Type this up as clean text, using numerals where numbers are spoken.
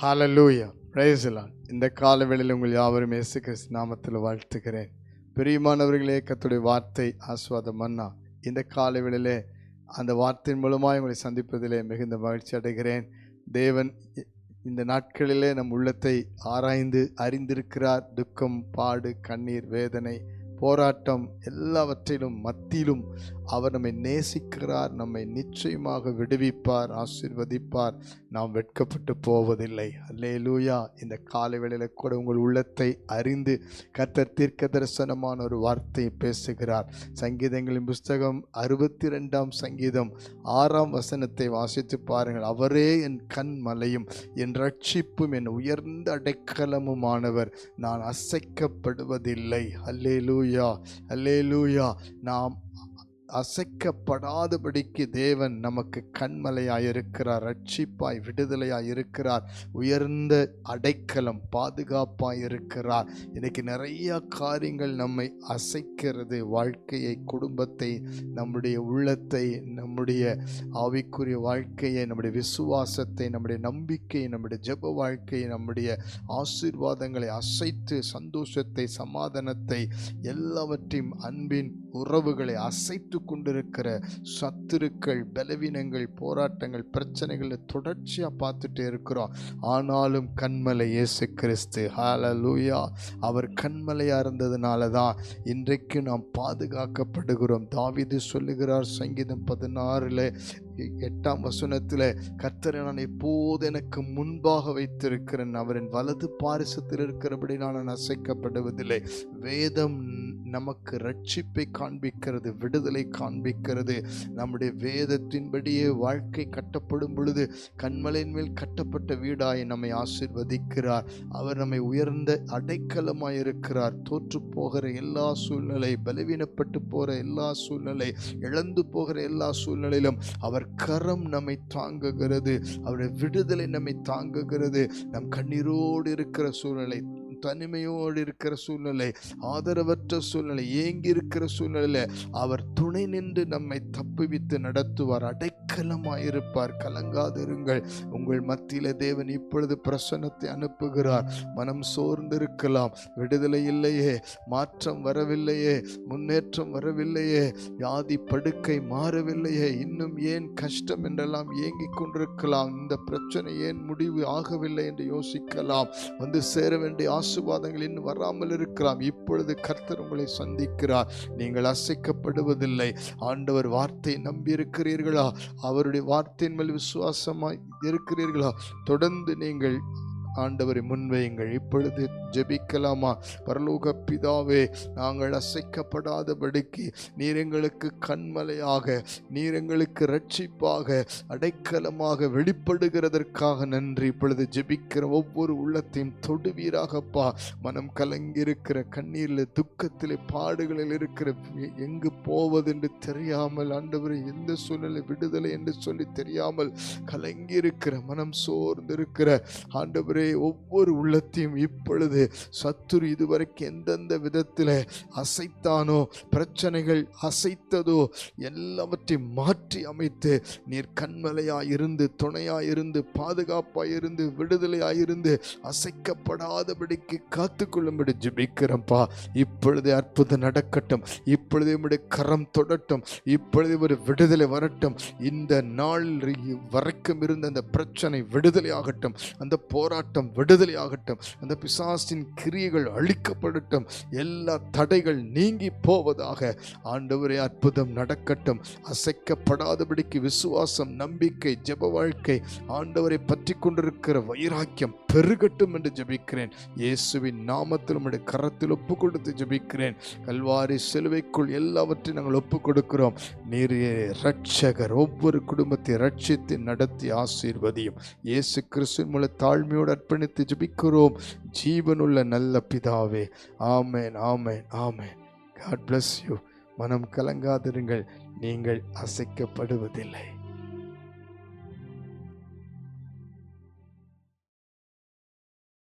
Hallelujah, praise the Lord. இந்த காலவேளையில் உங்கள் யாவரும் இயேசு கிறிஸ்து நாமத்தில் வாழ்த்துகிறேன். பிரியமானவர்களே, கர்த்தருடைய வார்த்தை ஆசீர்வாத மன்னா. இந்த காலவேளையிலே அந்த வார்த்தையின் மூலமாக உங்களை சந்திப்பதிலே மிகுந்த மகிழ்ச்சி அடைகிறேன். தேவன் இந்த நாட்களிலே நம் உள்ளத்தை ஆராய்ந்து அறிந்திருக்கிறார். துக்கம், பாடு, கண்ணீர், வேதனை, போராட்டம் எல்லாவற்றிலும் மத்தியிலும் அவர் நம்மை நேசிக்கிறார். நம்மை நிச்சயமாக விடுவிப்பார், ஆசீர்வதிப்பார். நாம் வெட்கப்பட்டு போவதில்லை. அல்லேலூயா. இந்த காலை வேளையில் கூட உங்கள் உள்ளத்தை அறிந்து கர்த்தர் தீர்க்க தரிசனமான ஒரு வார்த்தையை பேசுகிறார். சங்கீதங்களின் புஸ்தகம் 62ஆம் சங்கீதம் 6ஆம் வசனத்தை வாசித்து பாருங்கள். அவரே என் கண்மலையும் என் ரட்சிப்பும் என் உயர்ந்த அடைக்கலமுமானவர், நான் அசைக்கப்படுவதில்லை. அல்லேலூயா, அல்லேலூயா. நாம் அசைக்கப்படாதபடிக்கு தேவன் நமக்கு கண்மலையாயிருக்கிறார், ரட்சிப்பாய் விடுதலையாயிருக்கிறார், உயர்ந்த அடைக்கலம், பாதுகாப்பாயிருக்கிறார். இன்னைக்கு நிறைய காரியங்கள் நம்மை அசைக்கிறது. வாழ்க்கையை, குடும்பத்தை, நம்முடைய உள்ளத்தை, நம்முடைய ஆவிக்குரிய வாழ்க்கையை, நம்முடைய விசுவாசத்தை, நம்முடைய நம்பிக்கையை, நம்முடைய ஜெப வாழ்க்கையை, நம்முடைய ஆசீர்வாதங்களை அசைத்து சந்தோஷத்தை, சமாதானத்தை, எல்லாவற்றையும், அன்பின் உறவுகளை அசைத்து கொண்டிருக்கிற சத்துருக்கள், பலவீனங்கள், போராட்டங்கள், பிரச்சனைகளை தொடர்ச்சியாக பார்த்துட்டே இருக்கிறோம். ஆனாலும் கண்மலை இயேசு கிறிஸ்து. ஹல்லேலூயா. அவர் கண்மலையாக இருந்ததுனால தான் இன்றைக்கு நாம் பாதுகாக்கப்படுகிறோம். தாவீது சொல்லுகிறார் சங்கீதம் 16:8 வசனத்தில், கர்த்தரை நான் எப்போது எனக்கு முன்பாக வைத்திருக்கிறேன், அவரின் வலது பாரிசத்தில் இருக்கிறபடி நான் அசைக்கப்படுவதில்லை. வேதம் நமக்கு ரட்சிப்பை காண்பிக்கிறது, விடுதலை காண்பிக்கிறது. நம்முடைய வேதத்தின்படியே வாழ்க்கை கட்டப்படும் பொழுது கண்மலையின் மேல் கட்டப்பட்ட வீடாய் நம்மை ஆசீர்வதிக்கிறார். அவர் நம்மை உயர்ந்த அடைக்கலமாயிருக்கிறார். தோற்று போகிற எல்லா சூழ்நிலை, பலவீனப்பட்டு போகிற எல்லா சூழ்நிலை, இழந்து போகிற எல்லா சூழ்நிலையிலும் அவர் கரம் நம்மை தாங்குகிறது. அவருடைய விடுதலை நம்மை தாங்குகிறது. நம் கண்ணீரோடு இருக்கிற சூழ்நிலை, தனிமையோடு இருக்கிற சூழ்நிலை, ஆதரவற்ற சூழ்நிலை, ஏங்கி இருக்கிற சூழ்நிலையில் அவர் துணை நின்று நம்மை தப்புவித்து நடத்துவார். அடைக்கலமாயிருப்பார். கலங்காதிருங்கள். உங்கள் மத்தியில தேவன் இப்பொழுது பிரசன்னத்தை அனுப்புகிறார். மனம் சோர்ந்திருக்கலாம், விடுதலை இல்லையே, மாற்றம் வரவில்லையே, முன்னேற்றம் வரவில்லையே, வியாதி படுக்கை மாறவில்லையே, இன்னும் ஏன் கஷ்டம் என்றெல்லாம் ஏங்கிக் கொண்டிருக்கலாம், இந்த பிரச்சனை ஏன் முடிவு ஆகவில்லை என்று யோசிக்கலாம். வந்து சேர வேண்டிய ஆசீர்வாதங்கள் இன்னும் வராமல் இருக்கலாம். இப்பொழுது கர்த்தர் உங்களை சந்திக்கிறார். நீங்கள் அசைக்கப்படுவதில்லை. ஆண்டவர் வார்த்தை நம்பி இருக்கிறீர்களா? அவருடைய வார்த்தையின் மேல் விசுவாசமாய் இருக்கிறீர்களா? தொடர்ந்து நீங்கள் ஆண்டவரை முன்வையுங்கள். இப்பொழுது ஜெபிக்கலாமா? பரலோக பிதாவே, நாங்கள் அசைக்கப்படாதபடிக்கு நீர் எங்களுக்கு கண்மலையாக, நீர் எங்களுக்கு ரட்சிப்பாக, அடைக்கலமாக வெளிப்படுகிறதற்காக நன்றி. இப்பொழுது ஜெபிக்கிற ஒவ்வொரு உள்ளத்தையும் தொடுவீராகப்பா. மனம் கலங்கியிருக்கிற, கண்ணீரில், துக்கத்திலே, பாடுகளில் இருக்கிற, எங்கு போவது என்று தெரியாமல், ஆண்டவரை எந்த சூழ்நிலை விடுதலை என்று சொல்லி தெரியாமல் கலங்கியிருக்கிற, மனம் சோர்ந்திருக்கிற ஆண்டவரே, ஒவ்வொரு உள்ளத்தையும் இப்பொழுது சத்துரு இதுவரைக்கும் எந்தெந்த விதத்தில் அசைத்தானோ, பிரச்சனைகள் அசைத்ததோ, எல்லாவற்றையும் மாற்றி அமைத்து நீர் கண்மலையாயிருந்து, துணையாயிருந்து, பாதுகாப்பாயிருந்து, விடுதலையாயிருந்து அசைக்கப்படாதபடிக்கு காத்துக்கொள்ளும்படி ஜெபிக்கிறோம்ப்பா. இப்பொழுது அற்புதம் நடக்கட்டும். இப்பொழுது உம்முடைய கரம் தொடட்டும். இப்பொழுது ஒரு விடுதலை வரட்டும். இந்த நாள் வரைக்கும் இருந்த அந்த பிரச்சனை விடுதலை ஆகட்டும். அந்த போராட்டம் விடுதலை ஆகட்டும். அந்த பிசாசின் கிரியைகள் அழிக்கப்படட்டும். எல்லா தடைகள் நீங்கி போவதாக. ஆண்டவரே, அற்புதம் நடக்கட்டும். அசைக்கப்படாதபடிக்கு விசுவாசம், நம்பிக்கை, ஜெப வாழ்க்கை, ஆண்டவரை பற்றி கொண்டிருக்கிற வைராக்கியம் பெருகட்டும் என்று ஜெபிக்கிறேன். இயேசுவின் நாமத்தில் உம்முடைய கரத்தில் ஒப்பு கொடுத்து ஜெபிக்கிறேன். கல்வாரி சிலுவைக்குள் எல்லாவற்றையும் நாங்கள் ஒப்பு கொடுக்கிறோம். நீரே ரட்சகர். ஒவ்வொரு குடும்பத்தை ரட்சித்து நடத்தி ஆசீர்வதியும். இயேசு கிறிஸ்துவின் மூலம் தாழ்மையோடு அர்ப்பணித்து ஜெபிக்கிறோம் ஜீவனுள்ள நல்ல பிதாவே. ஆமென், ஆமென், ஆமென். God bless you. மனம் கலங்காதிருங்கள். நீங்கள் அசைக்கப்படுவதில்லை.